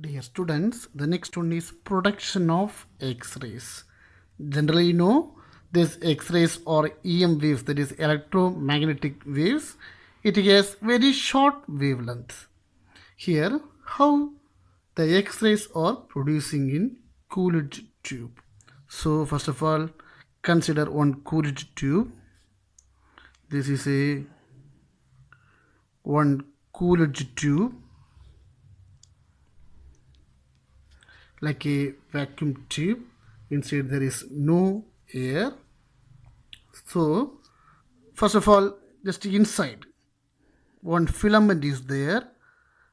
Dear students, the next one is production of X-rays. Generally, you know, this X-rays or EM waves, that is electromagnetic waves, it has very short wavelength. Here, how the X-rays are producing in cooled tube. So, first of all, consider one cooled tube. This is one cooled tube, like a vacuum tube. Inside there is no air. So first of all, just inside one filament is there.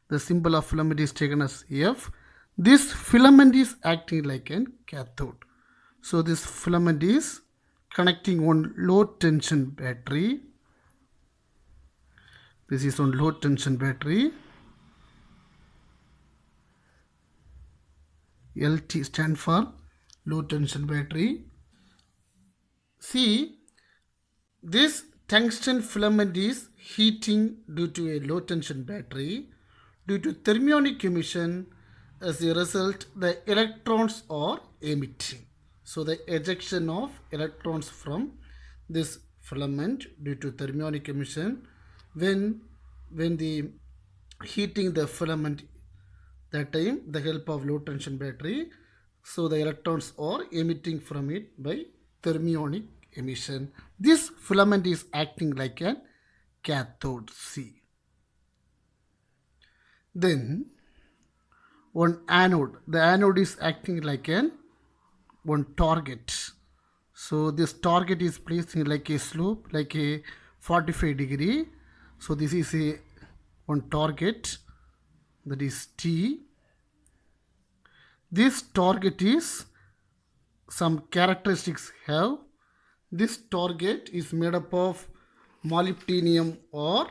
The symbol of filament is taken as F. This filament is acting like a cathode. So this filament is connecting one low tension battery. This is one low tension battery. LT stand for low tension battery. See, this tungsten filament is heating due to a low tension battery. Due to thermionic emission, as a result, the electrons are emitting. So the ejection of electrons from this filament due to thermionic emission, when the heating the filament, that time the help of low tension battery, so the electrons are emitting from it by thermionic emission. This filament is acting like a cathode C. Then one anode, the anode is acting like one target. So this target is placed in like a slope, like a 45 degree. So this is one target, that is T. This target is some characteristics have. This target is made up of molybdenum or